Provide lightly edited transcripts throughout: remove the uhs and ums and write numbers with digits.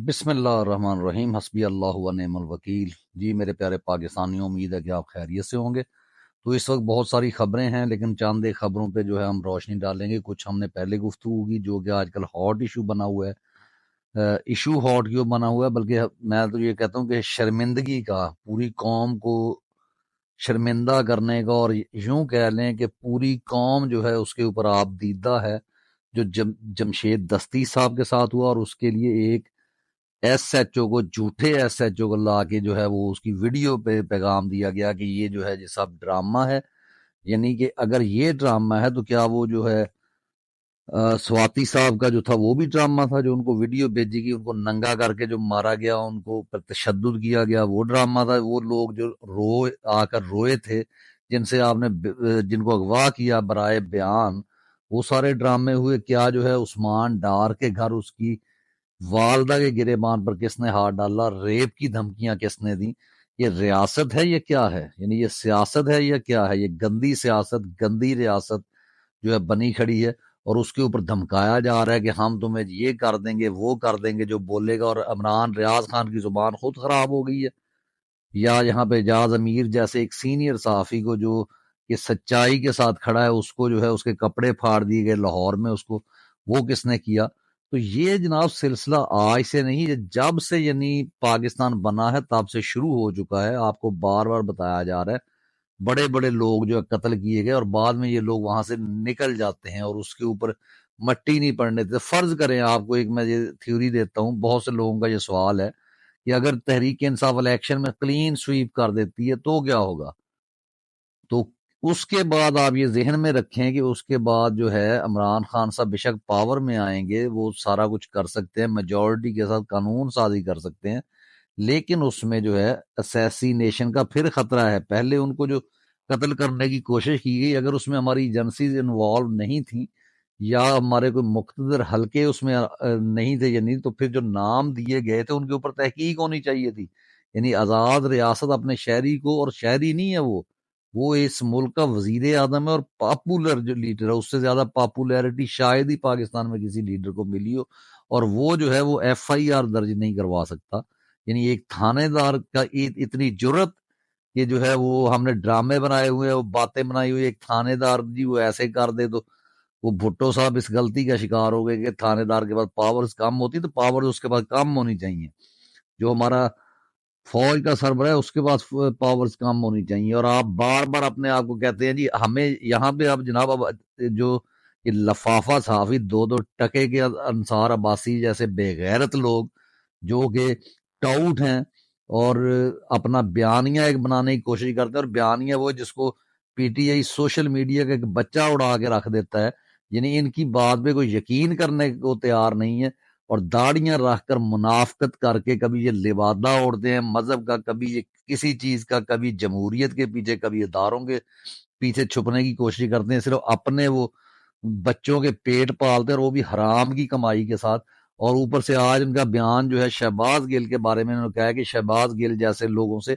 بسم اللہ الرحمن الرحیم، حسبی اللہ و نعم الوکیل۔ جی میرے پیارے پاکستانیوں، امید ہے کہ آپ خیریت سے ہوں گے۔ تو اس وقت بہت ساری خبریں ہیں، لیکن چند ایک خبروں پہ جو ہے ہم روشنی ڈالیں گے۔ کچھ ہم نے پہلے گفتگو کی جو کہ آج کل ہاٹ ایشو بنا ہوا ہے۔ ایشو ہاٹ کیوں بنا ہوا ہے، بلکہ میں تو یہ کہتا ہوں کہ شرمندگی کا، پوری قوم کو شرمندہ کرنے کا، اور یوں کہہ لیں کہ پوری قوم جو ہے اس کے اوپر آپ دیدہ ہے، جو جمشید دستی صاحب کے ساتھ ہوا، اور اس کے لیے ایک ایس ایچ او کو، جھوٹے ایس ایچ او کو لا کے جو ہے وہ اس کی ویڈیو پہ پیغام دیا گیا کہ یہ جو ہے یہ سب ڈرامہ ہے۔ یعنی کہ اگر یہ ڈرامہ ہے تو کیا وہ جو ہے سواتی صاحب کا جو تھا وہ بھی ڈرامہ تھا، جو ان کو ویڈیو بھیجی گئی، ان کو ننگا کر کے جو مارا گیا، ان کو پر تشدد کیا گیا، وہ ڈرامہ تھا۔ وہ لوگ جو آ کر روئے تھے، جن سے آپ نے جن کو اغوا کیا برائے بیان، وہ سارے ڈرامے ہوئے۔ کیا جو ہے عثمان ڈار کے گھر اس کی والدہ کے گریبان پر کس نے ہاتھ ڈالا، ریپ کی دھمکیاں کس نے دی؟ یہ ریاست ہے، یہ کیا ہے؟ یعنی یہ سیاست ہے یا کیا ہے؟ یہ گندی سیاست، گندی ریاست جو ہے بنی کھڑی ہے، اور اس کے اوپر دھمکایا جا رہا ہے کہ ہم تمہیں یہ کر دیں گے، وہ کر دیں گے جو بولے گا۔ اور عمران ریاض خان کی زبان خود خراب ہو گئی ہے، یا یہاں پہ اعجاز امیر جیسے ایک سینئر صحافی کو جو کہ سچائی کے ساتھ کھڑا ہے، اس کو جو ہے اس کے کپڑے پھاڑ دیے گئے لاہور میں، اس کو وہ کس نے کیا؟ تو یہ جناب سلسلہ آج سے نہیں، یہ جب سے یعنی پاکستان بنا ہے تب سے شروع ہو چکا ہے۔ آپ کو بار بار بتایا جا رہا ہے، بڑے بڑے لوگ جو ہے قتل کیے گئے، اور بعد میں یہ لوگ وہاں سے نکل جاتے ہیں اور اس کے اوپر مٹی نہیں پڑنے دیتے۔ فرض کریں آپ کو ایک میں یہ تھیوری دیتا ہوں، بہت سے لوگوں کا یہ سوال ہے کہ اگر تحریک انصاف الیکشن میں کلین سویپ کر دیتی ہے تو کیا ہوگا؟ تو اس کے بعد آپ یہ ذہن میں رکھیں کہ اس کے بعد جو ہے عمران خان صاحب بے شک پاور میں آئیں گے، وہ سارا کچھ کر سکتے ہیں، میجورٹی کے ساتھ قانون سازی کر سکتے ہیں، لیکن اس میں جو ہے اسیسینیشن کا پھر خطرہ ہے۔ پہلے ان کو جو قتل کرنے کی کوشش کی گئی، اگر اس میں ہماری ایجنسیز انوالو نہیں تھیں یا ہمارے کوئی مقتدر حلقے اس میں نہیں تھے، یعنی تو پھر جو نام دیے گئے تھے ان کے اوپر تحقیق ہونی چاہیے تھی۔ یعنی آزاد ریاست اپنے شہری کو، اور شہری نہیں ہے وہ اس ملک کا وزیر اعظم ہے اور پاپولر جو لیڈر ہے، اس سے زیادہ پاپولیرٹی شاید ہی پاکستان میں کسی لیڈر کو ملی ہو، اور وہ جو ہے وہ ایف آئی آر درج نہیں کروا سکتا۔ یعنی ایک تھانے دار کا اتنی جرت کہ جو ہے وہ ہم نے ڈرامے بنائے ہوئے ہیں، وہ باتیں بنائی ہوئی، ایک تھانے دار جی وہ ایسے کر دے، تو وہ بھٹو صاحب اس غلطی کا شکار ہو گئے کہ تھانے دار کے پاس پاورز کم ہوتی تو پاورز اس کے پاس کم ہونی چاہیے۔ جو ہمارا فوج کا سربراہ ہے اس کے پاس پاورز کم ہونی چاہیے، اور آپ بار بار اپنے آپ کو کہتے ہیں جی ہمیں یہاں پہ اب جناب اب جو یہ لفافہ صحافی، دو دو ٹکے کے انصار عباسی جیسے بے غیرت لوگ جو کہ ٹاؤٹ ہیں، اور اپنا بیانیہ ایک بنانے کی کوشش کرتے ہیں، اور بیانیہ وہ جس کو P T I social media کا ایک بچہ اڑا کے رکھ دیتا ہے۔ یعنی ان کی بات پہ کوئی یقین کرنے کو تیار نہیں ہے، اور داڑیاں رکھ کر منافقت کر کے کبھی یہ لبادہ اوڑھتے ہیں مذہب کا، کبھی یہ کسی چیز کا، کبھی جمہوریت کے پیچھے، کبھی اداروں کے پیچھے چھپنے کی کوشش کرتے ہیں، صرف اپنے وہ بچوں کے پیٹ پالتے ہیں، اور وہ بھی حرام کی کمائی کے ساتھ۔ اور اوپر سے آج ان کا بیان جو ہے شہباز گل کے بارے میں، انہوں نے کہا ہے کہ شہباز گل جیسے لوگوں سے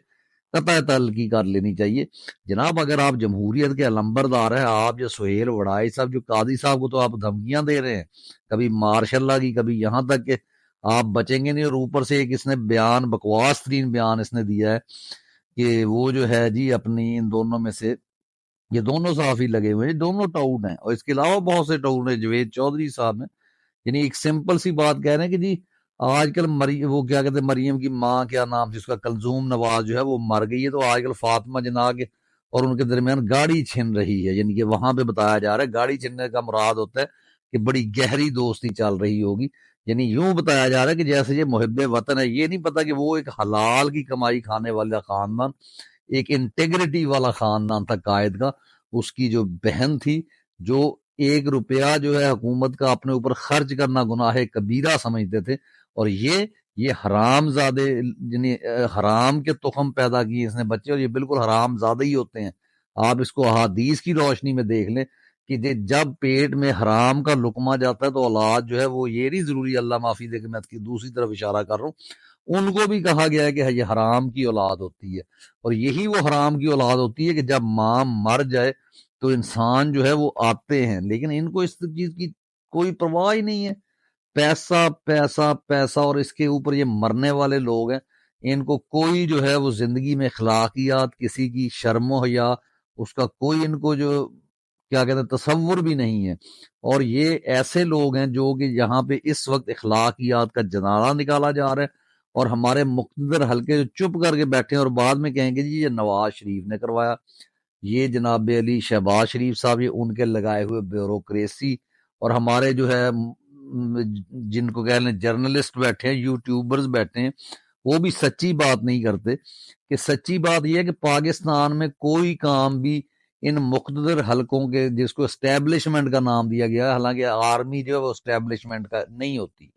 قطع تعلقی کر لینی چاہیے۔ جناب اگر آپ جمہوریت کے علمبردار ہیں، آپ جو سہیل وڑائی صاحب، جو قاضی صاحب کو تو آپ دھمکیاں دے رہے ہیں، کبھی ماشاء اللہ کی، کبھی یہاں تک کہ آپ بچیں گے نہیں، اور اوپر سے ایک اس نے بیان، بکواس ترین بیان اس نے دیا ہے کہ وہ جو ہے جی اپنی ان دونوں میں سے، یہ دونوں صحافی لگے ہوئے ہیں، دونوں ٹاؤٹ ہیں، اور اس کے علاوہ بہت سے ٹاؤٹ ہیں، جوید چودھری صاحب ہیں۔ یعنی ایک سمپل سی بات کہہ رہے ہیں کہ جی آج کل وہ کیا کہتے ہیں، مریم کی ماں کیا نام تھی اس کا، کلثوم نواز جو ہے وہ مر گئی ہے، تو آج کل فاطمہ جناح کے اور ان کے درمیان گاڑی چھن رہی ہے۔ یعنی کہ وہاں پہ بتایا جا رہا ہے، گاڑی چھننے کا مراد ہوتا ہے کہ بڑی گہری دوستی چل رہی ہوگی۔ یعنی یوں بتایا جا رہا ہے کہ جیسے یہ محب وطن ہے، یہ نہیں پتا کہ وہ ایک حلال کی کمائی کھانے والا خاندان، ایک انٹیگریٹی والا خاندان تھا قائد کا۔ اس کی جو بہن تھی، جو 1 روپیہ جو ہے حکومت کا اپنے اوپر خرچ کرنا گناہ کبیرہ سمجھتے تھے، اور یہ حرام زادے، یعنی حرام کے تخم پیدا کیے اس نے بچے، اور یہ بالکل حرام زادے ہی ہوتے ہیں۔ آپ اس کو احادیث کی روشنی میں دیکھ لیں کہ جب پیٹ میں حرام کا لقمہ جاتا ہے تو اولاد جو ہے وہ، یہ نہیں ضروری اللہ معافی دے کہ میں دوسری طرف اشارہ کر رہا ہوں، ان کو بھی کہا گیا ہے کہ یہ حرام کی اولاد ہوتی ہے، اور یہی وہ حرام کی اولاد ہوتی ہے کہ جب ماں مر جائے تو انسان جو ہے وہ آتے ہیں، لیکن ان کو اس چیز کی کوئی پرواہ ہی نہیں ہے۔ پیسہ پیسہ پیسہ، اور اس کے اوپر یہ مرنے والے لوگ ہیں، ان کو کوئی جو ہے وہ زندگی میں اخلاقیات، کسی کی شرم و حیا، اس کا کوئی ان کو جو کیا کہتے ہیں تصور بھی نہیں ہے۔ اور یہ ایسے لوگ ہیں جو کہ یہاں پہ اس وقت اخلاقیات کا جنازہ نکالا جا رہا ہے، اور ہمارے مقتدر حلقے جو چپ کر کے بیٹھے ہیں اور بعد میں کہیں گے جی یہ نواز شریف نے کروایا، یہ جناب علی شہباز شریف صاحب، یہ ان کے لگائے ہوئے بیوروکریسی، اور ہمارے جو ہے جن کو کہہ لیں جرنلسٹ بیٹھے ہیں، یوٹیوبرز بیٹھے ہیں، وہ بھی سچی بات نہیں کرتے۔ کہ سچی بات یہ ہے کہ پاکستان میں کوئی کام بھی ان مقتدر حلقوں کے، جس کو اسٹیبلشمنٹ کا نام دیا گیا ہے، حالانکہ آرمی جو ہے وہ اسٹیبلشمنٹ کا نہیں ہوتی،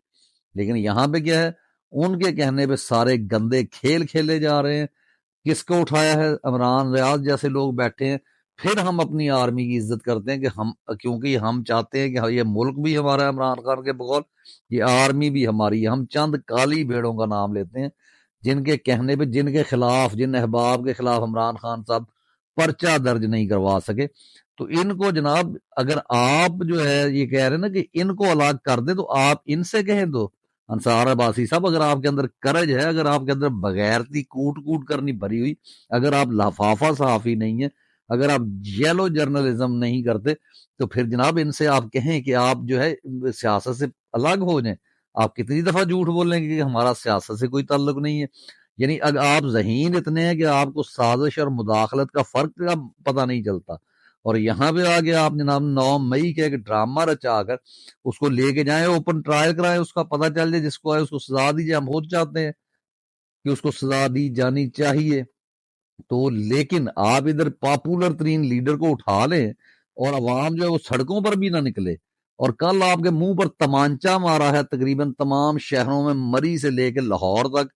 لیکن یہاں پہ کیا ہے، ان کے کہنے پہ سارے گندے کھیل کھیلے جا رہے ہیں۔ کس کو اٹھایا ہے؟ عمران ریاض جیسے لوگ بیٹھے ہیں۔ پھر ہم اپنی آرمی کی عزت کرتے ہیں کہ ہم، کیونکہ ہم چاہتے ہیں کہ یہ ملک بھی ہمارا ہے عمران خان کے بغول، یہ آرمی بھی ہماری ہے۔ ہم چند کالی بھیڑوں کا نام لیتے ہیں جن کے کہنے پہ، جن کے خلاف، جن احباب کے خلاف عمران خان صاحب پرچہ درج نہیں کروا سکے۔ تو ان کو جناب، اگر آپ جو ہے یہ کہہ رہے ہیں نا کہ ان کو الگ کر دیں، تو آپ ان سے کہیں دو انصار عباسی صاحب، اگر آپ کے اندر کرج ہے، اگر آپ کے اندر بغیرتی کوٹ کوٹ کرنی بھری ہوئی، اگر آپ لفافہ صحافی نہیں ہیں، اگر آپ یلو جرنلزم نہیں کرتے، تو پھر جناب ان سے آپ کہیں کہ آپ جو ہے سیاست سے الگ ہو جائیں۔ آپ کتنی دفعہ جھوٹ بولیں گے کہ ہمارا سیاست سے کوئی تعلق نہیں ہے؟ یعنی اگر آپ ذہین اتنے ہیں کہ آپ کو سازش اور مداخلت کا فرق کا پتہ نہیں چلتا، اور یہاں پہ آگے آپ جناب 9 مئی کے ایک ڈرامہ رچا کر اس کو لے کے جائیں، اوپن ٹرائل کرائیں، اس کا پتہ چل جائے، جس کو ہے اس کو سزا دیجیے۔ ہم خود چاہتے ہیں کہ اس کو سزا دی جانی چاہیے۔ تو لیکن آپ ادھر پاپولر ترین لیڈر کو اٹھا لیں اور عوام جو ہے وہ سڑکوں پر بھی نہ نکلے، اور کل آپ کے منہ پر تمانچہ مارا ہے تقریباً تمام شہروں میں، مری سے لے کے لاہور تک،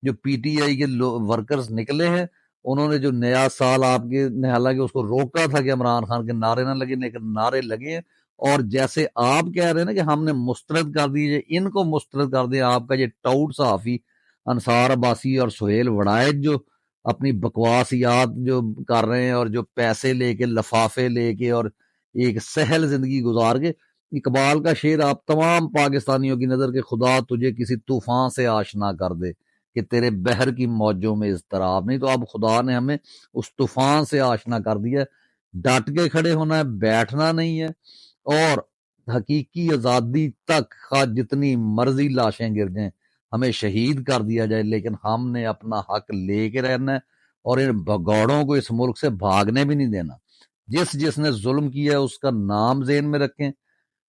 جو پی ٹی آئی کے ورکرز نکلے ہیں، انہوں نے جو نیا سال آپ کے، حالانکہ اس کو روکا تھا کہ عمران خان کے نعرے نہ لگے، لیکن نعرے لگے ہیں۔ اور جیسے آپ کہہ رہے ہیں نا کہ ہم نے مسترد کر دیجیے، ان کو مسترد کر دیں۔ آپ کا یہ ٹاؤٹ صحافی انصار عباسی اور سہیل وڑائچ جو اپنی بکواسیات جو کر رہے ہیں، اور جو پیسے لے کے، لفافے لے کے، اور ایک سہل زندگی گزار کے، اقبال کا شعر آپ تمام پاکستانیوں کی نظر کہ خدا تجھے کسی طوفان سے آشنا کر دے کہ تیرے بحر کی موجوں میں اضطراب نہیں، تو اب خدا نے ہمیں اس طوفان سے آشنا کر دیا ہے۔ ڈٹ کے کھڑے ہونا ہے، بیٹھنا نہیں ہے، اور حقیقی آزادی تک خواہ جتنی مرضی لاشیں گر جائیں، ہمیں شہید کر دیا جائے، لیکن ہم نے اپنا حق لے کے رہنا ہے، اور ان بگوڑوں کو اس ملک سے بھاگنے بھی نہیں دینا۔ جس نے ظلم کیا ہے اس کا نام ذہن میں رکھیں،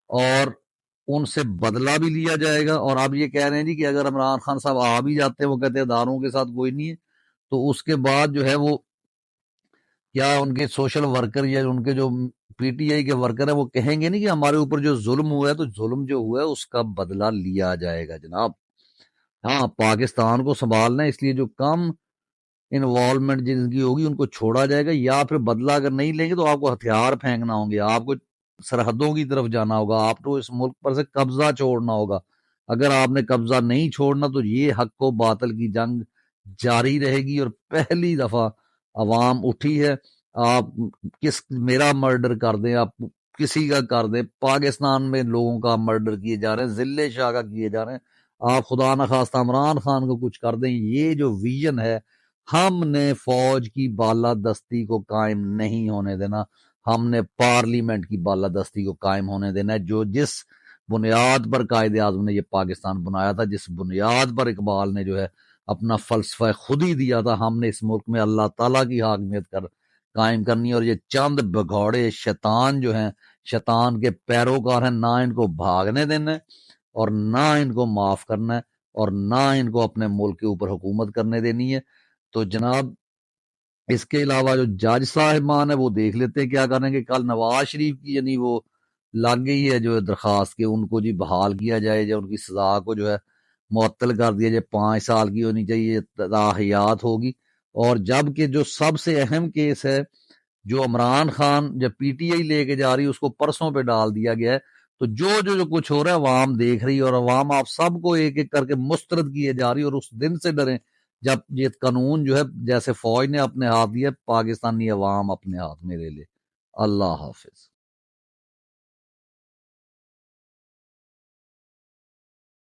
اور ان سے بدلہ بھی لیا جائے گا۔ اور آپ یہ کہہ رہے ہیں جی کہ اگر عمران خان صاحب آ بھی جاتے ہیں، وہ کہتے ہیں اداروں کے ساتھ کوئی نہیں ہے، تو اس کے بعد جو ہے وہ کیا ان کے سوشل ورکر یا ان کے جو پی ٹی آئی کے ورکر ہیں، وہ کہیں گے نہیں کہ ہمارے اوپر جو ظلم ہوا ہے، تو ظلم جو ہوا ہے اس کا بدلہ لیا جائے گا جناب۔ ہاں، پاکستان کو سنبھالنا ہے، اس لیے جو کم انوالومنٹ جن کی ہوگی ان کو چھوڑا جائے گا، یا پھر بدلہ اگر نہیں لیں گے تو آپ کو ہتھیار پھینکنا ہوں گے، آپ کو سرحدوں کی طرف جانا ہوگا، آپ کو اس ملک پر سے قبضہ چھوڑنا ہوگا۔ اگر آپ نے قبضہ نہیں چھوڑنا تو یہ حق و باطل کی جنگ جاری رہے گی، اور پہلی دفعہ عوام اٹھی ہے۔ آپ میرا مرڈر کر دیں، آپ کسی کا کر دیں، پاکستان میں لوگوں کا مرڈر کیے جا رہے ہیں، ذلِ شاہ کا کیے جا رہے ہیں، آپ خدا نہ خواستہ عمران خان کو کچھ کر دیں، یہ جو ویژن ہے، ہم نے فوج کی بالادستی کو قائم نہیں ہونے دینا، ہم نے پارلیمنٹ کی بالادستی کو قائم ہونے دینا ہے، جو جس بنیاد پر قائد اعظم نے یہ پاکستان بنایا تھا، جس بنیاد پر اقبال نے جو ہے اپنا فلسفہ خود ہی دیا تھا، ہم نے اس ملک میں اللہ تعالیٰ کی حاکمیت قائم کرنی ہے۔ اور یہ چند بگوڑے شیطان جو ہیں، شیطان کے پیروکار ہیں، نہ ان کو بھاگنے دینا ہے، اور نہ ان کو معاف کرنا ہے، اور نہ ان کو اپنے ملک کے اوپر حکومت کرنے دینی ہے۔ تو جناب اس کے علاوہ جو جج صاحبان ہے وہ دیکھ لیتے ہیں کیا کریں گے۔ کل نواز شریف کی یعنی وہ لگ گئی ہے جو درخواست کہ ان کو جی بحال کیا جائے، یا ان کی سزا کو جو ہے معطل کر دیا جائے، 5 سال کی ہونی چاہیے، تاحیات ہوگی۔ اور جب کہ جو سب سے اہم کیس ہے، جو عمران خان جب پی ٹی آئی لے کے جا رہی، اس کو پرسوں پہ ڈال دیا گیا ہے، تو جو کچھ ہو رہا ہے عوام دیکھ رہی ہے، اور عوام آپ سب کو ایک ایک کر کے مسترد کیے جا رہی ہے، اور اس دن سے ڈریں جب یہ قانون جو ہے جیسے فوج نے اپنے ہاتھ دیا، پاکستانی عوام اپنے ہاتھ میں لے لے۔ اللہ حافظ۔